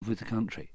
with the country.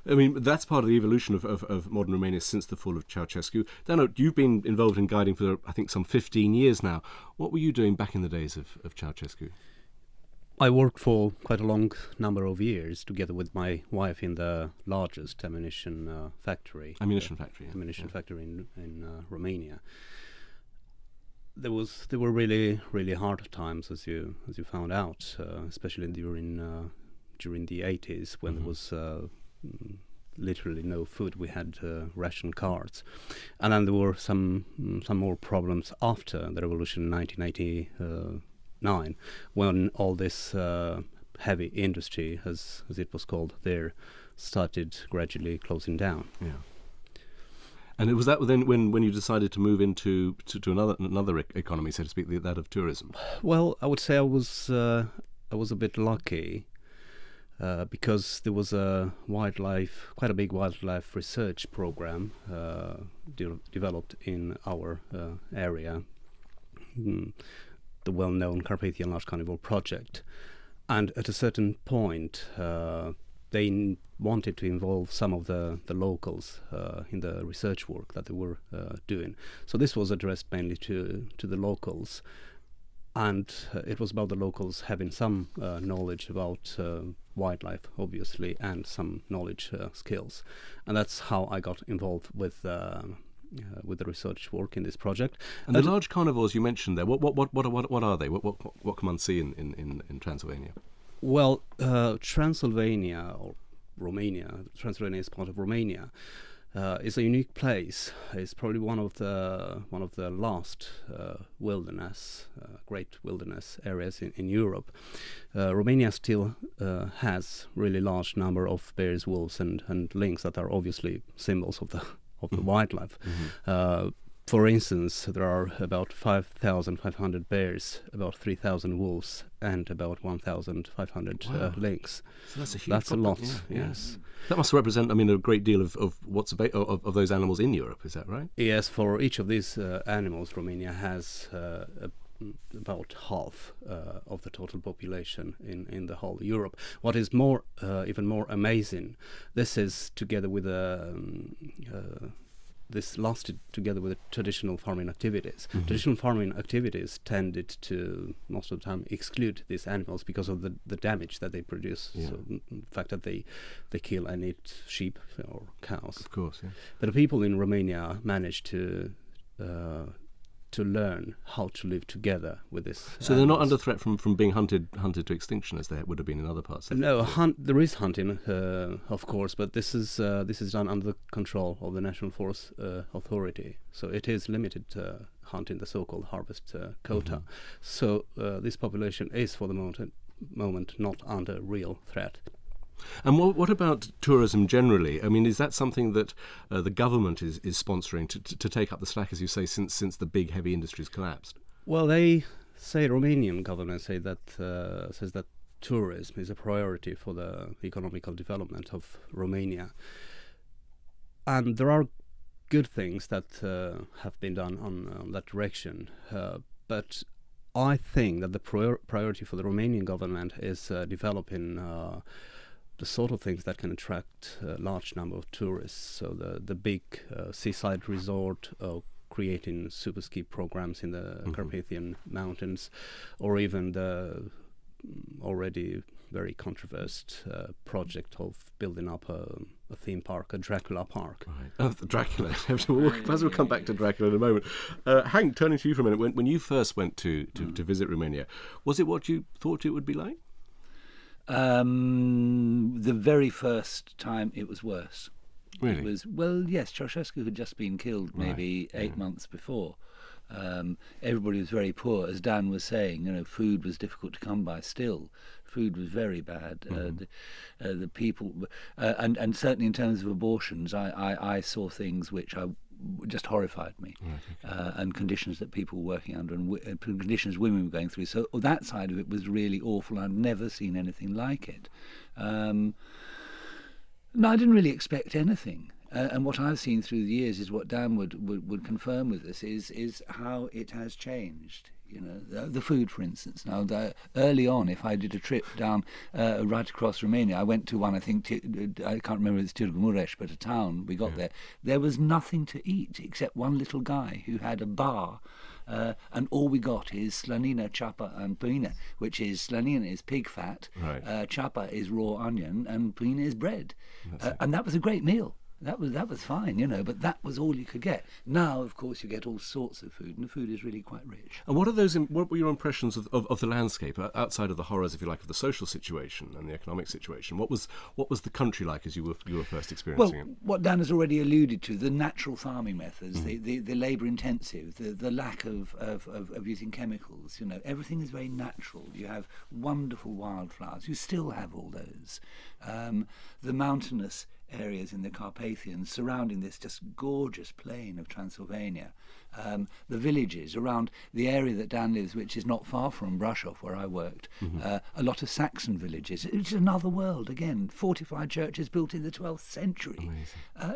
I mean, that's part of the evolution of modern Romania since the fall of Ceausescu. Danut, you've been involved in guiding for, I think, some 15 years now. What were you doing back in the days of Ceausescu? I worked for quite a long number of years together with my wife in the largest ammunition factory. Ammunition factory. Yeah. Ammunition factory in Romania. There were really, really hard times, as you found out, especially during the 80s when there was literally no food. We had ration cards, and then there were some more problems after the revolution in 1989, when all this heavy industry, as it was called there, started gradually closing down. Yeah. And was that then when you decided to move into another economy, so to speak, that of tourism? Well, I would say I was a bit lucky. Because there was quite a big wildlife research program developed in our area, the well-known Carpathian Large Carnivore Project. And at a certain point, they wanted to involve some of the locals in the research work that they were doing. So this was addressed mainly to the locals. And it was about the locals having some knowledge about wildlife, obviously, and some knowledge skills. And that's how I got involved with the research work in this project. And the large carnivores you mentioned there, what are they? What can one see in Transylvania? Well, Transylvania or Romania, Transylvania is part of Romania. It's a unique place. It's probably one of the last great wilderness areas in Europe. Romania still has really large number of bears, wolves, and lynx that are obviously symbols of the wildlife. Mm-hmm. For instance, there are about 5,500 bears, about 3,000 wolves, and about 1,500 lynx. So that's a huge. That's problem. a lot. Yes. That must represent, a great deal of what's of those animals in Europe. Is that right? Yes. For each of these animals, Romania has about half of the total population in the whole Europe. What is even more amazing, this is together with this lasted together with traditional farming activities. Mm-hmm. Traditional farming activities tended to, most of the time, exclude these animals because of the damage that they produce. Yeah. So the fact that they kill and eat sheep or cows. Of course, yeah. But the people in Romania managed to learn how to live together with this. So they're not under threat from being hunted to extinction as they would have been in other parts. No, there is hunting, of course, but this is done under the control of the National Forest Authority. So it is limited hunting, the so-called harvest quota. Mm-hmm. So this population is, for the moment, not under real threat. And what about tourism generally? Is that something that the government is sponsoring to take up the slack, as you say, since the big heavy industries collapsed? Well, they say, Romanian government says that tourism is a priority for the economical development of Romania, and there are good things that have been done on that direction, but I think that the priority for the Romanian government is developing the sort of things that can attract a large number of tourists. So the big seaside resort, creating super ski programs in the Carpathian Mountains, or even the already very controversial project of building up a theme park, a Dracula park. Right. Oh, the Dracula. We'll come back to Dracula in a moment. Hank, turning to you for a minute, when you first went to visit Romania, was it what you thought it would be like? The very first time it was worse. Really? It was, yes, Ceausescu had just been killed maybe 8 months before. Everybody was very poor, as Dan was saying. Food was difficult to come by still. Food was very bad. Mm-hmm. The people, and certainly in terms of abortions, I saw things which just horrified me, and conditions that people were working under, and conditions women were going through. So that side of it was really awful. I'd never seen anything like it. No, I didn't really expect anything. And what I've seen through the years is what Dan would confirm with us is how it has changed. You know, the food, for instance. Now, early on, if I did a trip down right across Romania, I went to one, I think, I can't remember if it's Târgu Mureș, but a town. We got there. There was nothing to eat except one little guy who had a bar. And all we got is slanina, chapa, and pâine, which is slanina is pig fat, chapa is raw onion, and pâine is bread. And that was a great meal. That was fine, you know, but that was all you could get. Now, of course, you get all sorts of food, and the food is really quite rich. And what were your impressions of the landscape outside of the horrors, if you like, of the social situation and the economic situation? What was the country like as you were first experiencing it? Well, what Dan has already alluded to, the natural farming methods, the labour intensive, the lack of using chemicals. You know, everything is very natural. You have wonderful wildflowers. You still have all those. The mountainous areas in the Carpathians surrounding this just gorgeous plain of Transylvania. The villages around the area that Dan lives, which is not far from Brasov, where I worked, a lot of Saxon villages. It's another world, again, fortified churches built in the 12th century.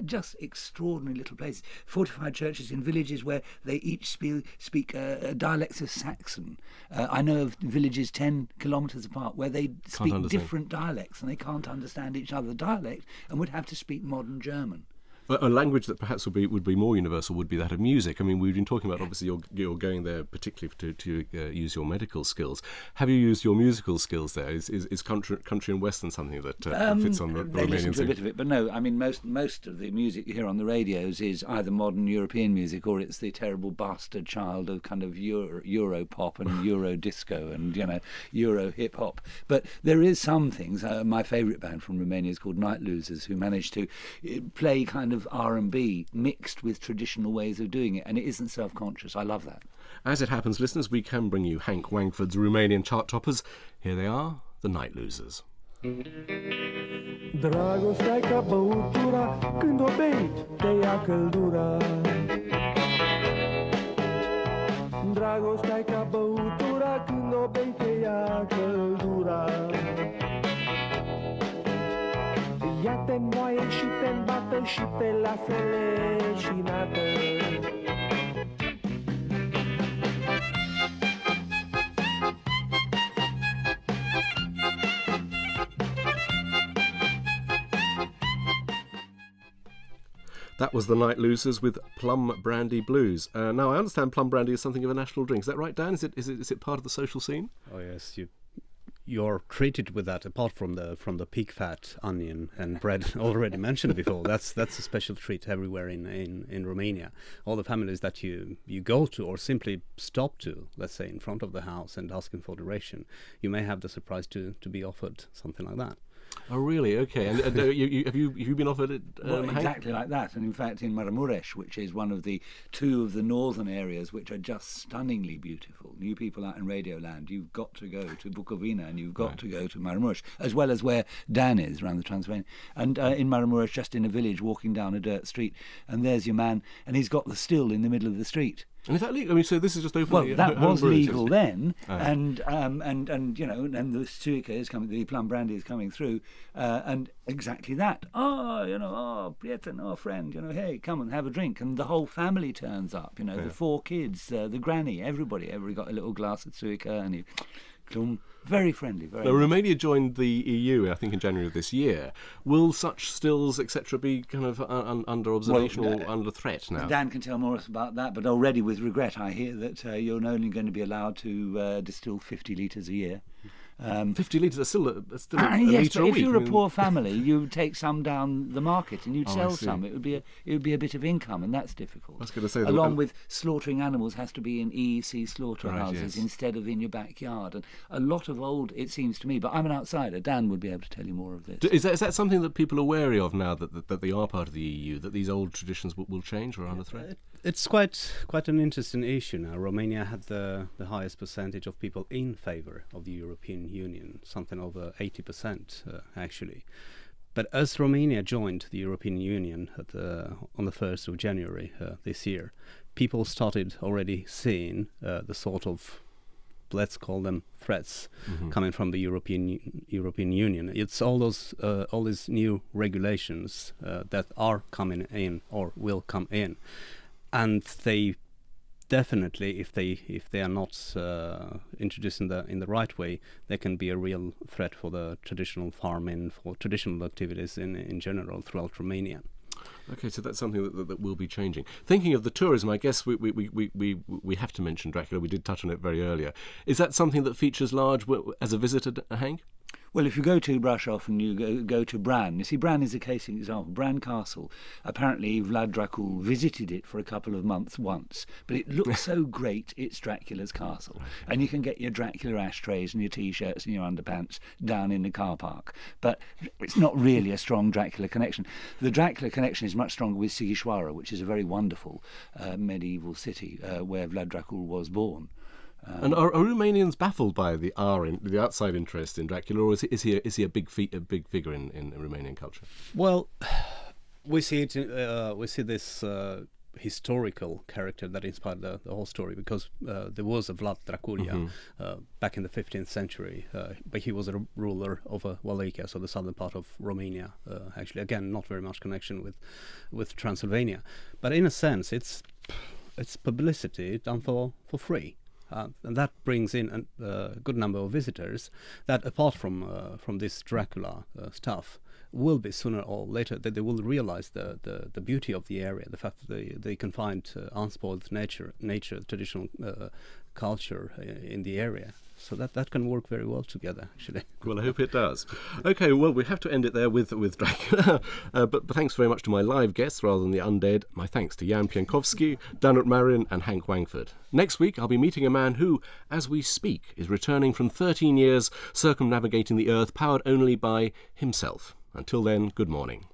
Just extraordinary little places. Fortified churches in villages where they each speak dialects of Saxon. I know of villages 10 kilometres apart where they speak different dialects and they can't understand each other's dialect and would have to speak modern German. A language that perhaps would be more universal would be that of music. I mean, we've been talking about, obviously, you're going there particularly to use your medical skills. Have you used your musical skills there? Is country and western something that fits on the Romanian They listen to scene? a bit of it, but no, I mean, most of the music you hear on the radios is either modern European music or it's the terrible bastard child of kind of Euro pop and Euro disco and, you know, Euro hip hop. But there is some things. My favourite band from Romania is called Night Losers, who managed to play kind of R&B mixed with traditional ways of doing it, and it isn't self-conscious. I love that. As it happens, listeners, we can bring you Hank Wangford's Romanian chart toppers. Here they are, the Night Losers. Dragostea-i ca băutura, când o bei, te ia căldura. Dragostea-i ca băutura, când o bei, te ia căldura. Ea te înmoaie și te îmbată și te lasă leșinată. That was the Night Losers with Plum Brandy Blues. Now, I understand plum brandy is something of a national drink. Is that right, Dan? Is it part of the social scene? Oh yes, you're treated with that. Apart from the pig fat, onion, and bread already mentioned before, that's a special treat everywhere in Romania. All the families that you go to or simply stop to, let's say in front of the house and asking for the ration, you may have the surprise to be offered something like that. Oh, really? Okay. And have you been offered it? Exactly like that. And in fact, in Marin Guide, which is one of the two of the northern areas which are just stunningly beautiful. You people out in Radio Land, you've got to go to Bukovina and you've got to go to Marin Guide, as well as where Dan is around the Transylvanian. And in Marin Guide, just in a village, walking down a dirt street, and there's your man, and he's got the still in the middle of the street. And is that legal? I mean, so this is just open. Well, that was legal then, and you know, and the Suica is coming, the plum brandy is coming through, and exactly that. Prieten, friend, you know, hey, come and have a drink, and the whole family turns up. You know, the 4 kids, the granny, everybody got a little glass of Suica, and you. Very friendly. Very now, nice. Romania joined the EU, I think, in January of this year. Will such stills, etc., be kind of under observation or under threat now? Dan can tell more about that, but already with regret I hear that you're only going to be allowed to distill 50 litres a year. 50 litres, that's still a yes, litre but a if week. you're a poor family, you would take some down the market and you'd sell some. It would be a bit of income, and that's difficult. I was going to say along with slaughtering animals has to be in EEC slaughterhouses instead of in your backyard, and a lot of old, it seems to me. But I'm an outsider. Dan would be able to tell you more of this. Is that something that people are wary of now that they are part of the EU? That these old traditions will change or are under threat? It's quite an interesting issue now. Romania had the highest percentage of people in favour of the European Union, something over 80% actually. But as Romania joined the European Union on the 1st of January this year, people started already seeing the sort of, let's call them threats, coming from the European Union. It's all these new regulations that are coming in or will come in. And they definitely, if they are not introduced in the right way, they can be a real threat for the traditional farming, for traditional activities in general throughout Romania. Okay, so that's something that will be changing. Thinking of the tourism, I guess we have to mention Dracula. We did touch on it very earlier. Is that something that features large as a visitor, Hank? Well, if you go to Brasov and you go to Bran, you see, Bran is a case example. Bran Castle, apparently Vlad Dracul visited it for a couple of months once, but it looks so great, it's Dracula's castle. And you can get your Dracula ashtrays and your T-shirts and your underpants down in the car park. But it's not really a strong Dracula connection. The Dracula connection is much stronger with Sighisoara, which is a very wonderful medieval city where Vlad Dracul was born. And are Romanians baffled by the outside interest in Dracula, or is he a big figure in Romanian culture? Well, we see it. We see this historical character that inspired the whole story, because there was a Vlad Draculia back in the 15th century, but he was a ruler of Wallachia, so the southern part of Romania. Actually, again, not very much connection with Transylvania, but in a sense, it's publicity done for free. And that brings in a good number of visitors that, apart from this Dracula stuff, will be sooner or later that they will realize the beauty of the area, the fact that they can find unspoiled nature, traditional culture in the area. So that can work very well together, actually. Well, I hope it does. Okay, well, we have to end it there with Dracula. But thanks very much to my live guests rather than the undead. My thanks to Jan Piankowski, Danut Marin and Hank Wangford. Next week, I'll be meeting a man who, as we speak, is returning from 13 years circumnavigating the Earth powered only by himself. Until then, good morning.